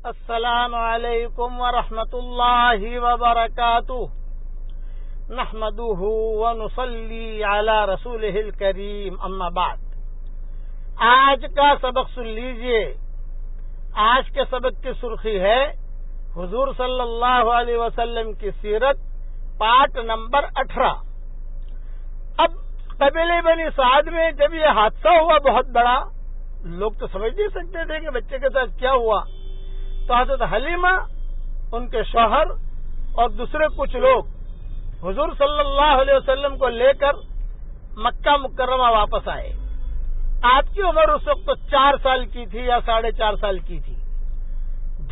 السلام علیکم ورحمۃ اللہ وبرکاتہ نحمده ونصلی علی رسولہ الکریم اما بعد. آج کا سبق سن لیجئے. آج کے سبق کی سرخی ہے حضور صلی اللہ علیہ وسلم کی سیرت پارٹ نمبر 18. اب قبیلہ بنی سعد میں جب یہ حادثہ ہوا بہت بڑا، لوگ تو سمجھ نہیں سکتے تھے کہ بچے کے ساتھ کیا ہوا. تو حضرت حلیمہ، ان کے شوہر اور دوسرے کچھ لوگ حضور صلی اللہ علیہ وسلم کو لے کر مکہ مکرمہ واپس آئے. آپ کی عمر اس وقت 4 سال کی تھی یا 4.5 سال کی تھی.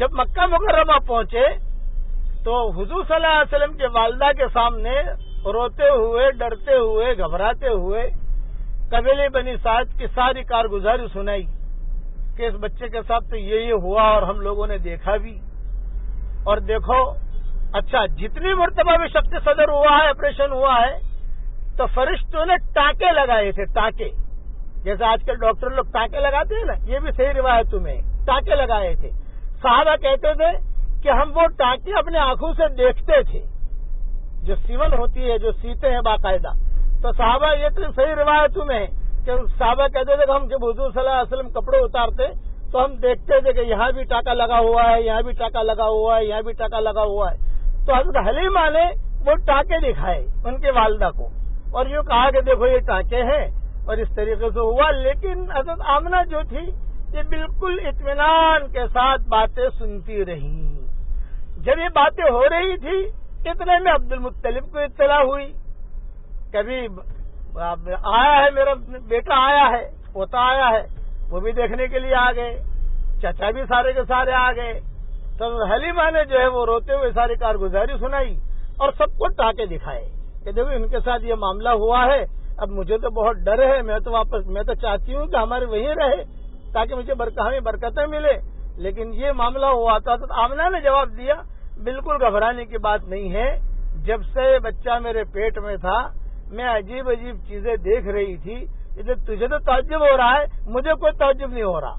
جب مکہ مکرمہ پہنچے تو حضور صلی اللہ علیہ وسلم کے والدہ کے سامنے روتے ہوئے، ڈرتے ہوئے، گھبراتے ہوئے قبیلہ بنی سعد کی ساری کارگزاری سنائی کہ اس بچے کے ساتھ تو یہ ہوا اور ہم لوگوں نے دیکھا بھی. اور دیکھو، اچھا جتنی مرتبہ بھی شق صدر ہوا ہے، آپریشن ہوا ہے، تو فرشتوں نے ٹانکے لگائے تھے. ٹانکے جیسے آج کل ڈاکٹر لوگ ٹانکے لگاتے ہیں نا، یہ بھی صحیح روایتوں میں ٹانکے لگائے تھے. صحابہ کہتے تھے کہ ہم وہ ٹانکے اپنے آنکھوں سے دیکھتے تھے. جو سیون ہوتی ہے، جو سیتے ہیں باقاعدہ، تو صحابہ یہ تو صحیح روایتوں میں کہ صحابہ کہتے تھے کہ ہم جب حضور صلی اللہ علیہ وسلم کپڑے اتارتے تو ہم دیکھتے تھے کہ یہاں بھی ٹانکا لگا ہوا ہے، یہاں بھی ٹانکا لگا ہوا ہے، یہاں بھی ٹانکا لگا ہوا ہے. تو حضرت حلیمہ نے وہ ٹانکے دکھائے ان کے والدہ کو اور یوں کہا کہ دیکھو یہ ٹانکے ہیں، اور اس طریقے سے ہوا. لیکن حضرت آمنہ جو تھی یہ بالکل اطمینان کے ساتھ باتیں سنتی رہی. جب یہ باتیں ہو رہی تھی اتنے میں عبد المطلب کو اطلاع ہوئی. کبھی آیا ہے، میرا بیٹا آیا ہے، پوتا آیا ہے، وہ بھی دیکھنے کے لیے آ گئے. چچا بھی سارے کے سارے آ گئے. تو حلیمہ نے جو ہے وہ روتے ہوئے ساری کارگزاری سنائی اور سب کو ٹانکے دکھائے کہ دیکھو ان کے ساتھ یہ معاملہ ہوا ہے. اب مجھے تو بہت ڈر ہے، میں تو چاہتی ہوں کہ ہمارے وہیں رہے تاکہ مجھے ہمیں برکتیں ملے، لیکن یہ معاملہ ہوا تھا. تو آمنہ نے جواب دیا بالکل گھبرانے کی بات نہیں ہے. جب سے بچہ میرے پیٹ میں تھا میں عجیب عجیب چیزیں دیکھ رہی تھی. تجھے تو تعجب ہو رہا ہے، مجھے کوئی تعجب نہیں ہو رہا،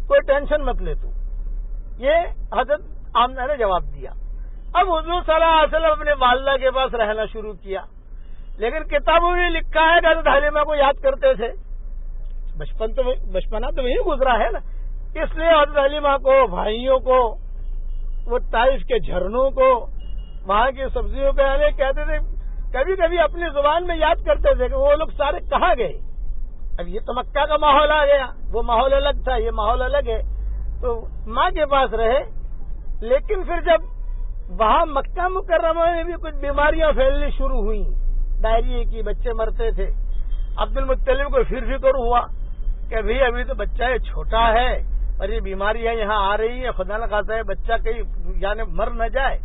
کوئی ٹینشن مت لے تو. یہ حضرت آمنہ نے جواب دیا. اب حضور صلی اللہ علیہ وسلم اپنے والدہ کے پاس رہنا شروع کیا. لیکن کتابوں میں لکھا ہے کہ حضرت حلیمہ کو یاد کرتے تھے. بچپنا تو وہی گزرا ہے نا، اس لیے حضرت حلیمہ کو، بھائیوں کو، وہ طائف کے جھرنوں کو، وہاں کی سبزیوں پہ آنے کہتے تھے. کبھی کبھی اپنی زبان میں یاد کرتے تھے کہ وہ لوگ سارے کہاں گئے. اب یہ تو مکہ کا ماحول آ گیا، وہ ماحول الگ تھا، یہ ماحول الگ ہے. تو ماں کے پاس رہے. لیکن پھر جب وہاں مکہ مکرمہ میں بھی کچھ بیماریاں پھیلنی شروع ہوئیں، ڈائریا کی، بچے مرتے تھے. عبد المطلب کو پھر فکر ہوا کہ بھئی ابھی تو بچہ یہ چھوٹا ہے اور یہ بیماریاں یہاں آ رہی ہیں، خدا نہ خاصا ہے بچہ کہیں یعنی مر نہ جائے.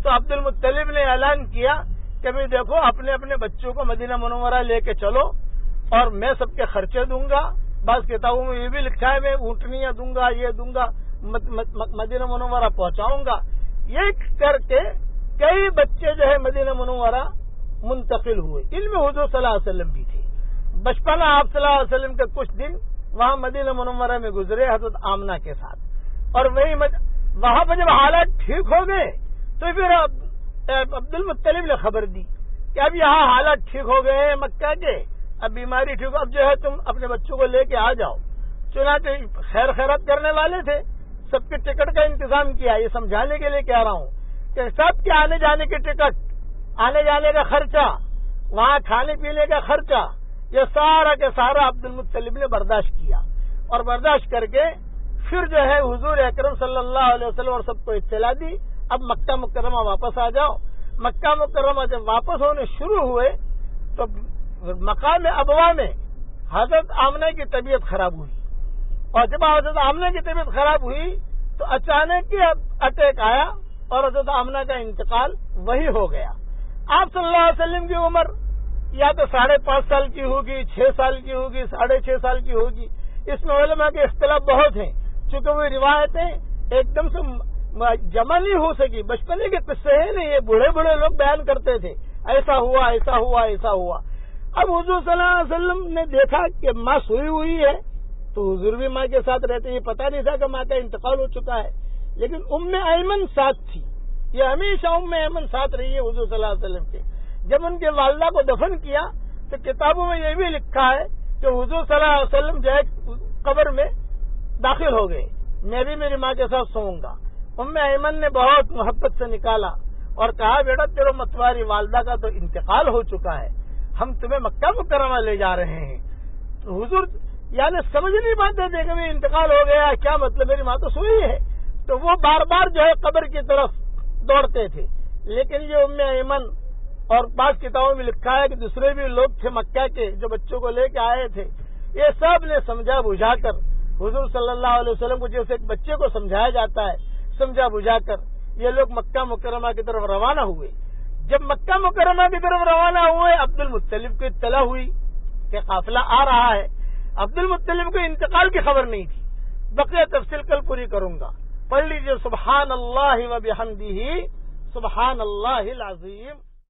تو عبد المطلب نے اعلان کیا کہ بھئی دیکھو اپنے اپنے بچوں کو مدینہ منورہ لے کے چلو اور میں سب کے خرچے دوں گا. بعض کتابوں میں یہ بھی لکھا ہے میں اونٹنیاں دوں گا، یہ دوں گا، مدینہ منورہ پہنچاؤں گا. یہ کر کے کئی بچے جو ہے مدینہ منورہ منتقل ہوئے. ان میں حضور صلی اللہ علیہ وسلم بھی تھے. بچپنا آپ صلی اللہ علیہ وسلم کے کچھ دن وہاں مدینہ منورہ میں گزرے حضرت آمنہ کے ساتھ. اور وہاں پہ جب حالات ٹھیک ہو گئے تو پھر عبد المطلب نے خبر دی کہ اب یہاں حالات ٹھیک ہو گئے ہیں مکہ کے، اب بیماری ٹھیک ہو، اب جو ہے تم اپنے بچوں کو لے کے آ جاؤ. چنانچہ خیر خیرات کرنے والے تھے، سب کے ٹکٹ کا انتظام کیا. یہ سمجھانے کے لیے کہہ رہا ہوں کہ سب کے آنے جانے کے ٹکٹ، آنے جانے کا خرچہ، وہاں کھانے پینے کا خرچہ، یہ سارا کے سارا عبد المطلب نے برداشت کیا. اور برداشت کر کے پھر جو ہے حضور اکرم صلی اللہ علیہ وسلم اور سب کو اطلاع دی اب مکہ مکرمہ واپس آ جاؤ. مکہ مکرمہ جب واپس ہونے شروع ہوئے تو مقام ابوا میں حضرت آمنہ کی طبیعت خراب ہوئی. اور جب حضرت آمنہ کی طبیعت خراب ہوئی تو اچانک ہی اٹیک آیا اور حضرت آمنہ کا انتقال وہی ہو گیا. آپ صلی اللہ علیہ وسلم کی عمر یا تو 5.5 سال کی ہوگی، 6 سال کی ہوگی، 6.5 سال کی ہوگی. اس میں علماء کے اختلاف بہت ہیں، چونکہ وہ روایتیں ایک دم سے جمع نہیں ہو سکی. بچپنے کے قصے ہیں نہیں، یہ بوڑھے بوڑھے لوگ بیان کرتے تھے ایسا ہوا، ایسا ہوا، ایسا ہوا. اب حضور صلی اللہ علیہ وسلم نے دیکھا کہ ماں سوئی ہوئی ہے تو حضور بھی ماں کے ساتھ رہتے. یہ پتہ نہیں تھا کہ ماں کا انتقال ہو چکا ہے. لیکن ام ایمن ساتھ تھی. یہ ہمیشہ ام ایمن ساتھ رہی ہے حضور صلی اللہ علیہ وسلم کے. جب ان کے والدہ کو دفن کیا تو کتابوں میں یہ بھی لکھا ہے کہ حضور صلی اللہ علیہ وسلم جو ہے قبر میں داخل ہو گئے, میں بھی میری ماں کے ساتھ سوؤں گا. ام ایمن نے بہت محبت سے نکالا اور کہا بیٹا تیرے متواری والدہ کا تو انتقال ہو چکا ہے, ہم تمہیں مکہ مکرمہ لے جا رہے ہیں. حضور یعنی سمجھ نہیں پاتے تھے کہ انتقال ہو گیا, کیا مطلب, میری ماں تو سوئی ہے. تو وہ بار بار جو ہے قبر کی طرف دوڑتے تھے. لیکن یہ ام ایمن اور بعض کتابوں میں لکھا ہے کہ دوسرے بھی لوگ تھے مکہ کے جو بچوں کو لے کے آئے تھے, یہ سب نے سمجھا بجھا کر حضور صلی اللہ علیہ وسلم کو جیسے ایک بچے کو سمجھایا جاتا ہے, سمجھا بجھا کر یہ لوگ مکہ مکرمہ کی طرف روانہ ہوئے. جب مکہ مکرمہ کی طرف روانہ ہوئے عبد المطلب کو اطلاع ہوئی کہ قافلہ آ رہا ہے. عبد المطلب کو انتقال کی خبر نہیں تھی. بقیہ تفصیل کل پوری کروں گا. پڑھ لیجیے سبحان اللہ و بحمدہ سبحان اللہ العظیم.